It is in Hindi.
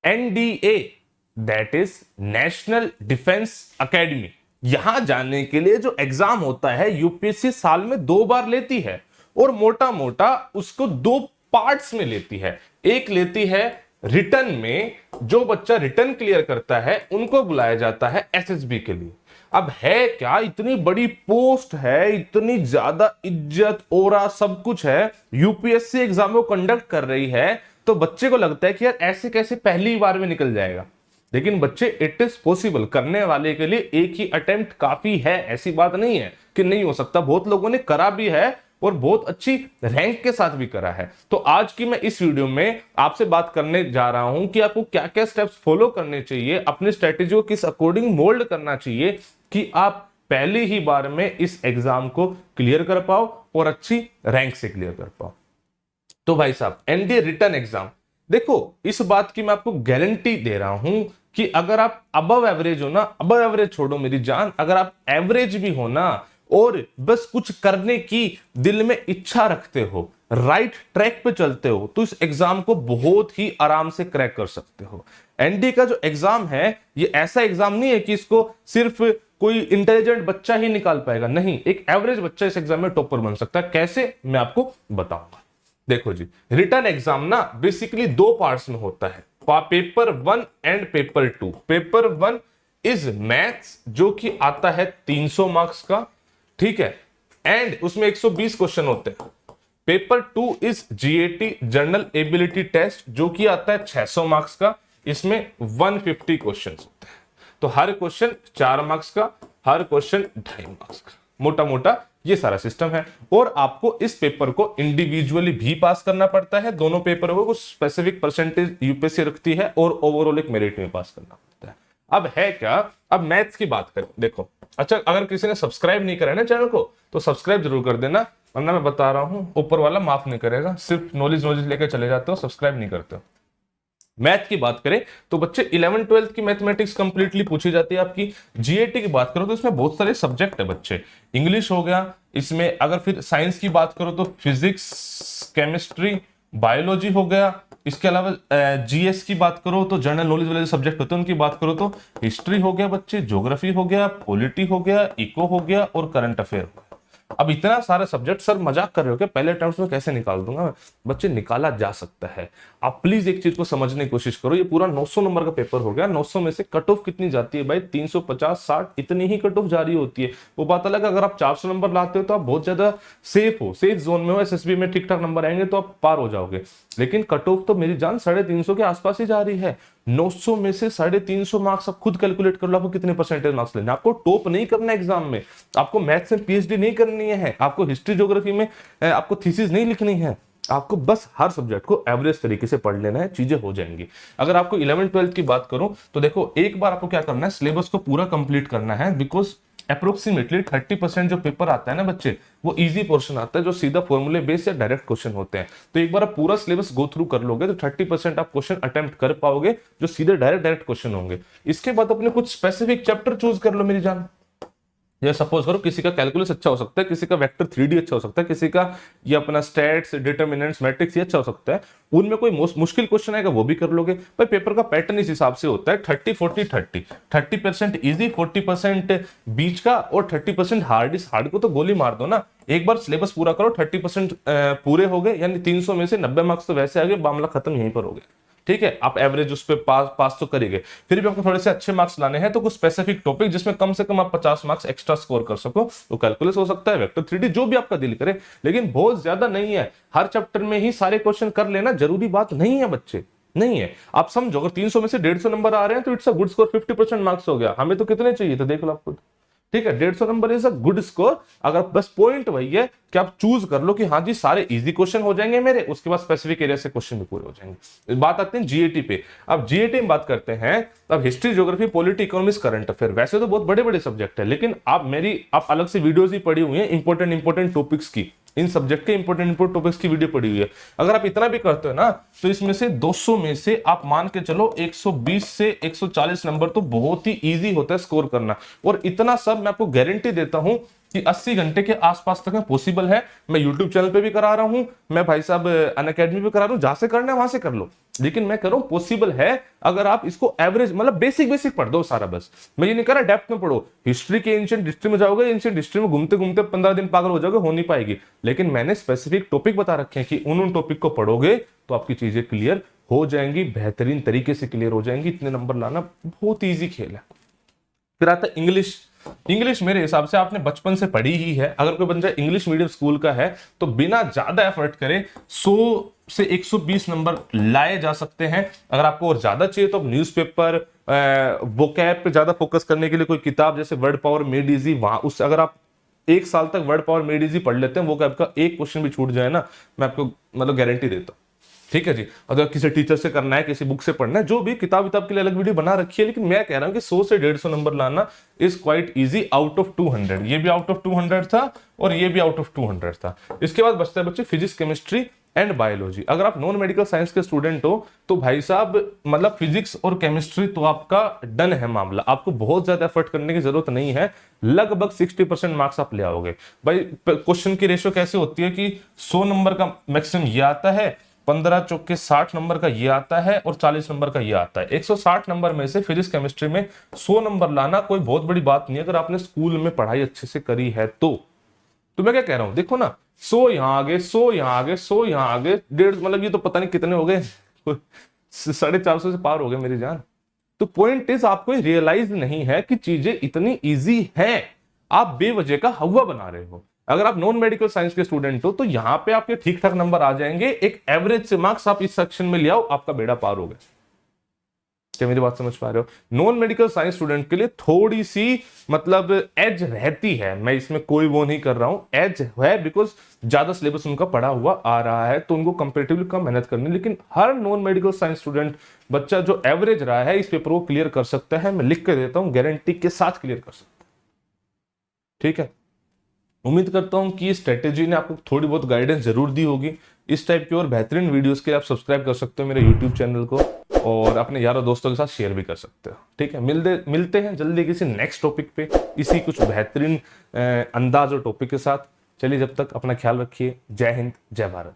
NDA, that is national defence academy, यहां जाने के लिए जो एग्जाम होता है यूपीएससी साल में 2 बार लेती है और मोटा मोटा उसको 2 पार्ट्स में लेती है। एक लेती है रिटर्न में, जो बच्चा रिटर्न क्लियर करता है उनको बुलाया जाता है एसएसबी के लिए। अब है क्या, इतनी बड़ी पोस्ट है, इतनी ज्यादा इज्जत ओरा सब कुछ है, यूपीएससी एग्जाम को कंडक्ट कर रही है, तो बच्चे को लगता है कि यार ऐसे कैसे पहली बार में निकल जाएगा। लेकिन बच्चे, इट इज पॉसिबल, करने वाले के लिए एक ही अटेम्प्ट काफी है, ऐसी बात नहीं है कि नहीं हो सकता। बहुत लोगों ने करा भी है और बहुत अच्छी रैंक के साथ भी करा है। तो आज की मैं इस वीडियो में आपसे बात करने जा रहा हूं कि आपको क्या क्या स्टेप्स फॉलो करने चाहिए, अपनी स्ट्रेटेजी को किस अकॉर्डिंग मोल्ड करना चाहिए कि आप पहली ही बार में इस एग्जाम को क्लियर कर पाओ और अच्छी रैंक से क्लियर कर पाओ। तो भाई साहब, एनडीए रिटर्न एग्जाम, देखो इस बात की मैं आपको गारंटी दे रहा हूं कि अगर आप अबव एवरेज हो ना, अबव एवरेज छोड़ो मेरी जान, अगर आप एवरेज भी हो ना और बस कुछ करने की दिल में इच्छा रखते हो, राइट ट्रैक पे चलते हो, तो इस एग्जाम को बहुत ही आराम से क्रैक कर सकते हो। एनडीए का जो एग्जाम है, ये ऐसा एग्जाम नहीं है कि इसको सिर्फ कोई इंटेलिजेंट बच्चा ही निकाल पाएगा, नहीं, एक एवरेज बच्चा इस एग्जाम में टॉपर बन सकता है। कैसे, मैं आपको बताऊंगा। देखो जी, रिटर्न एग्जाम ना बेसिकली 2 पार्ट्स में होता है, paper 1 and paper 2। Paper 1 is maths, जो कि आता है 300 मार्क्स का, ठीक है, एंड उसमें 120 क्वेश्चन होते हैं। Paper 2 is GAT, general ability test, जो कि आता है 600 मार्क्स का, इसमें 150 क्वेश्चन होते हैं। तो हर क्वेश्चन 4 मार्क्स का, हर क्वेश्चन 2.5 मार्क्स का, मोटा मोटा ये सारा सिस्टम है। और आपको इस पेपर को इंडिविजुअली भी पास करना पड़ता है, दोनों पेपरों को कुछ स्पेसिफिक परसेंटेज यूपीएससी रखती है और ओवरऑल एक मेरिट में पास करना पड़ता है। अब है क्या, अब मैथ्स की बात करें, देखो अच्छा, अगर किसी ने सब्सक्राइब नहीं करा है ना चैनल को, तो सब्सक्राइब जरूर कर देना, वरना मैं बता रहा हूं ऊपर वाला माफ नहीं करेगा। सिर्फ नॉलेज लेकर चले जाते हो, सब्सक्राइब नहीं करते हो। मैथ की बात करें तो बच्चे 11 12 की मैथमेटिक्स कंप्लीटली पूछी जाती है आपकी। जीएटी की बात करो तो इसमें बहुत सारे सब्जेक्ट है बच्चे, इंग्लिश हो गया इसमें, अगर फिर साइंस की बात करो तो फिजिक्स, केमिस्ट्री, बायोलॉजी हो गया। इसके अलावा जीएस की बात करो तो जनरल नॉलेज वाले सब्जेक्ट होते हैं उनकी बात करो तो हिस्ट्री हो गया बच्चे, ज्योग्राफी हो गया, पॉलिटी हो गया, इको हो गया और करंट अफेयर हो गया। अब इतना सारा सब्जेक्ट, सर मजाक कर रहे हो क्या, पहले अटेम्प्ट में कैसे निकाल दूंगा? बच्चे, निकाला जा सकता है। आप प्लीज एक चीज को समझने की कोशिश करो, ये पूरा 900 नंबर का पेपर हो गया, 900 में से कट ऑफ कितनी जाती है भाई? 350 60 इतनी ही कट ऑफ जारी होती है। वो बात अलग, अगर आप 400 नंबर लाते हो तो आप बहुत ज्यादा सेफ हो, सेफ जोन में हो, एसएसबी में ठीक ठाक नंबर आएंगे तो आप पार हो जाओगे। लेकिन कट ऑफ तो मेरी जान 350 के आसपास ही जा रही है। 900 में से 350 मार्क्स, आप खुद कैलकुलेट कर लो आपको कितने परसेंटेज मार्क्स लेने। आपको टॉप नहीं करना एग्जाम में, आपको मैथ्स में पीएचडी नहीं करनी है, आपको हिस्ट्री ज्योग्राफी में आपको थीसिस नहीं लिखनी है, आपको बस हर सब्जेक्ट को एवरेज तरीके से पढ़ लेना है, चीजें हो जाएंगी। अगर आपको 11 12 की बात करूं तो देखो, एक बार आपको क्या करना है, सिलेबस को पूरा कंप्लीट करना है, बिकॉज अप्रोक्सीमेटली 30% जो पेपर आता है ना बच्चे, वो इजी पोर्शन आता है, जो सीधा फॉर्मूले बेस या डायरेक्ट क्वेश्चन होते हैं। तो एक बार आप पूरा सिलेबस गो थ्रू कर लोगे तो 30% आप क्वेश्चन अटेम्प्ट कर पाओगे, जो सीधे डायरेक्ट क्वेश्चन होंगे। इसके बाद अपने कुछ स्पेसिफिक चैप्टर चूज कर लो मेरी जान। ये सपोज करो किसी का कैलकुलस अच्छा हो सकता है, किसी का वेक्टर 3D अच्छा हो सकता है, किसी का ये अपना स्टैट्स, डिटरमिनेंट्स, मैट्रिक्स ये अच्छा हो सकता है। उनमें कोई मुश्किल क्वेश्चन आएगा वो भी कर लोगे भाई। पेपर का पैटर्न इस हिसाब से होता है 30 40 30, 30% इजी, 40% बीच का और 30% हार्ड। इस हार्ड को तो गोली मार दो ना, एक बार सिलेबस पूरा करो, 30% पूरे हो गए, यानी 300 में से 90 मार्क्स तो वैसे आ गए, मामला खत्म यहीं पर हो गया। ठीक है, आप एवरेज उस पर पास तो करेंगे, फिर भी आपको थोड़े से अच्छे मार्क्स लाने हैं तो कुछ स्पेसिफिक टॉपिक जिसमें कम से कम आप 50 मार्क्स एक्स्ट्रा स्कोर कर सको, तो कैलकुलस हो सकता है, वेक्टर 3D, जो भी आपका दिल करे, लेकिन बहुत ज्यादा नहीं है। हर चैप्टर में ही सारे क्वेश्चन कर लेना जरूरी बात नहीं है बच्चे, नहीं है। आप समझो अगर 300 में से 150 नंबर आ रहे हैं तो it's a good score, 50% marks हो गया। हमें तो कितने चाहिए थे देख लो आप खुद, ठीक है, 150 number is a good score. अगर बस पॉइंट वही है कि आप चूज कर लो कि हाँ जी सारे इजी क्वेश्चन हो जाएंगे मेरे, उसके बाद स्पेसिफिक एरिया से क्वेश्चन भी पूरे हो जाएंगे। बात आते हैं जीएटी पे। अब जीएटी में बात करते हैं, अब history, geography, polity, economics, current affair, वैसे तो बहुत बड़े बड़े सब्जेक्ट है, लेकिन आप अलग से वीडियोज ही पढ़ी हुई है इंपॉर्टेंट टॉपिक्स की, इन सब्जेक्ट के इंपॉर्टेंट टॉपिक्स की वीडियो पड़ी हुई है। अगर आप इतना भी करते हो ना तो इसमें से 200 में से आप मान के चलो 120 से 140 नंबर तो बहुत ही इजी होता है स्कोर करना। और इतना सब मैं आपको गारंटी देता हूं कि 80 घंटे के आसपास तक में पॉसिबल है। मैं यूट्यूब चैनल पे भी करा रहा हूं, मैं भाई साहब अनअकैडमी भी करा रहा हूं, जहां से करना है वहां से कर लो। लेकिन मैं कह रहा हूं पॉसिबल है अगर आप इसको एवरेज मतलब बेसिक बेसिक पढ़ दो सारा। बस मैं ये नहीं कह रहा डेप्थ में पढ़ो, हिस्ट्री के एंशिएंट हिस्ट्री में जाओगे, एंशिएंट हिस्ट्री में घूमते घूमते 15 दिन पागल हो जाओगे, हो नहीं पाएगी। लेकिन मैंने स्पेसिफिक टॉपिक बता रखे हैं कि उन टॉपिक को पढ़ोगे तो आपकी चीजें क्लियर हो जाएंगी, बेहतरीन तरीके से क्लियर हो जाएंगी। इतने नंबर लाना बहुत ईजी खेल है। फिर आता है इंग्लिश। इंग्लिश मेरे हिसाब से आपने बचपन से पढ़ी ही है। अगर कोई बच्चा इंग्लिश मीडियम स्कूल का है तो बिना ज्यादा एफर्ट करे 100 से 120 नंबर लाए जा सकते हैं। अगर आपको और ज्यादा चाहिए तो आप न्यूज़पेपर वोकैब पे ज्यादा फोकस करने के लिए कोई किताब जैसे वर्ड पावर मेड इजी, वहां उससे अगर आप 1 साल तक वर्ड पावर मेड इजी पढ़ लेते हैं, वोकैब का एक क्वेश्चन भी छूट जाए ना, मैं आपको मतलब गारंटी देता हूं। ठीक है जी। अगर किसी टीचर से करना है, किसी बुक से पढ़ना है, जो भी किताब के लिए अलग वीडियो बना रखी है, लेकिन मैं कह रहा हूं कि 100 से 150 नंबर लाना is quite easy out of 200। ये भी आउट ऑफ 200 था और ये भी आउट ऑफ 200 था। इसके बाद बचता है बच्चे फिजिक्स, केमिस्ट्री एंड बायोलॉजी। अगर आप नॉन मेडिकल साइंस के स्टूडेंट हो तो भाई साहब मतलब फिजिक्स और केमिस्ट्री तो आपका डन है मामला, आपको बहुत ज्यादा एफर्ट करने की जरूरत नहीं है। लगभग 60% मार्क्स आप ले आओगे। भाई क्वेश्चन की रेशियो कैसे होती है कि 100 नंबर का मैक्सिमम ये आता है, 15 चौके 60 नंबर का ये आता है और 40 नंबर का ये आता है। 160 नंबर में से फिजिक्स केमिस्ट्री में 100 नंबर लाना कोई बहुत बड़ी बात नहीं है अगर आपने स्कूल में पढ़ाई अच्छे से करी है तो मैं क्या कह रहा हूं, देखो ना 100 यहां आगे, 100 यहां आगे, 100 यहां आगे, 150 मतलब ये तो पता नहीं कितने हो गए 450 से पार हो गए मेरी जान। तो पॉइंट इज आपको रियलाइज नहीं है कि चीजें इतनी इजी हैं, आप बेवजह का हवा बना रहे हो। अगर आप नॉन मेडिकल साइंस के स्टूडेंट हो तो यहां पे आपके ठीक ठाक नंबर आ जाएंगे, एक एवरेज से मार्क्स आप इस सेक्शन में ले आओ, आपका बेड़ा पार हो गया। क्या मेरी बात समझ पा रहे हो? नॉन मेडिकल साइंस स्टूडेंट के लिए थोड़ी सी मतलब एज रहती है, मैं इसमें कोई वो नहीं कर रहा हूं, एज है बिकॉज ज्यादा सिलेबस उनका पढ़ा हुआ आ रहा है तो उनको कंपेरेटिवली कम मेहनत करनी। लेकिन हर नॉन मेडिकल साइंस स्टूडेंट बच्चा जो एवरेज रहा है इस पेपर को क्लियर कर सकता है। मैं लिख के देता हूं, गारंटी के साथ क्लियर कर सकता है। ठीक है, उम्मीद करता हूं कि स्ट्रेटेजी ने आपको थोड़ी बहुत गाइडेंस जरूर दी होगी। इस टाइप की और बेहतरीन वीडियोस के लिए आप सब्सक्राइब कर सकते हो मेरे यूट्यूब चैनल को और अपने यारों दोस्तों के साथ शेयर भी कर सकते हो। ठीक है, मिलते हैं जल्दी किसी नेक्स्ट टॉपिक पे इसी कुछ बेहतरीन अंदाज और टॉपिक के साथ। चलिए जब तक अपना ख्याल रखिए। जय हिंद, जय भारत।